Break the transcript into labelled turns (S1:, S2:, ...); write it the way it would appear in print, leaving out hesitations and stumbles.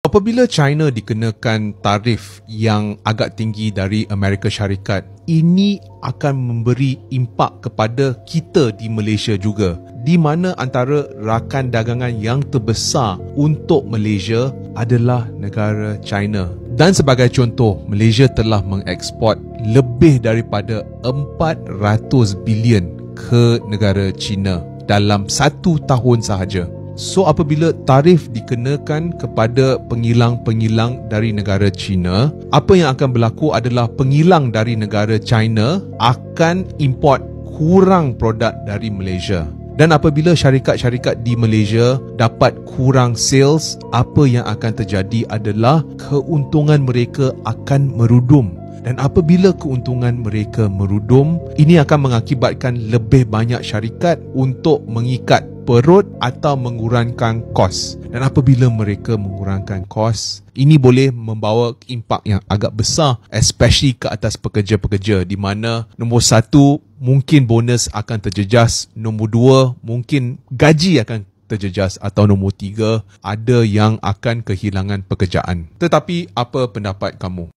S1: Apabila China dikenakan tarif yang agak tinggi dari Amerika Syarikat, ini akan memberi impak kepada kita di Malaysia juga, di mana antara rakan dagangan yang terbesar untuk Malaysia adalah negara China. Dan sebagai contoh, Malaysia telah mengeksport lebih daripada 400 bilion ke negara China dalam 1 tahun sahaja. So apabila tarif dikenakan kepada pengilang-pengilang dari negara China, apa yang akan berlaku adalah pengilang dari negara China akan import kurang produk dari Malaysia. Dan apabila syarikat-syarikat di Malaysia dapat kurang sales, apa yang akan terjadi adalah keuntungan mereka akan merudum. Dan apabila keuntungan mereka merudum, ini akan mengakibatkan lebih banyak syarikat untuk mengikat perut atau mengurangkan kos. Dan apabila mereka mengurangkan kos, ini boleh membawa impak yang agak besar, especially ke atas pekerja-pekerja, di mana nombor 1, mungkin bonus akan terjejas, nombor 2, mungkin gaji akan terjejas, atau nombor 3, ada yang akan kehilangan pekerjaan. Tetapi apa pendapat kamu?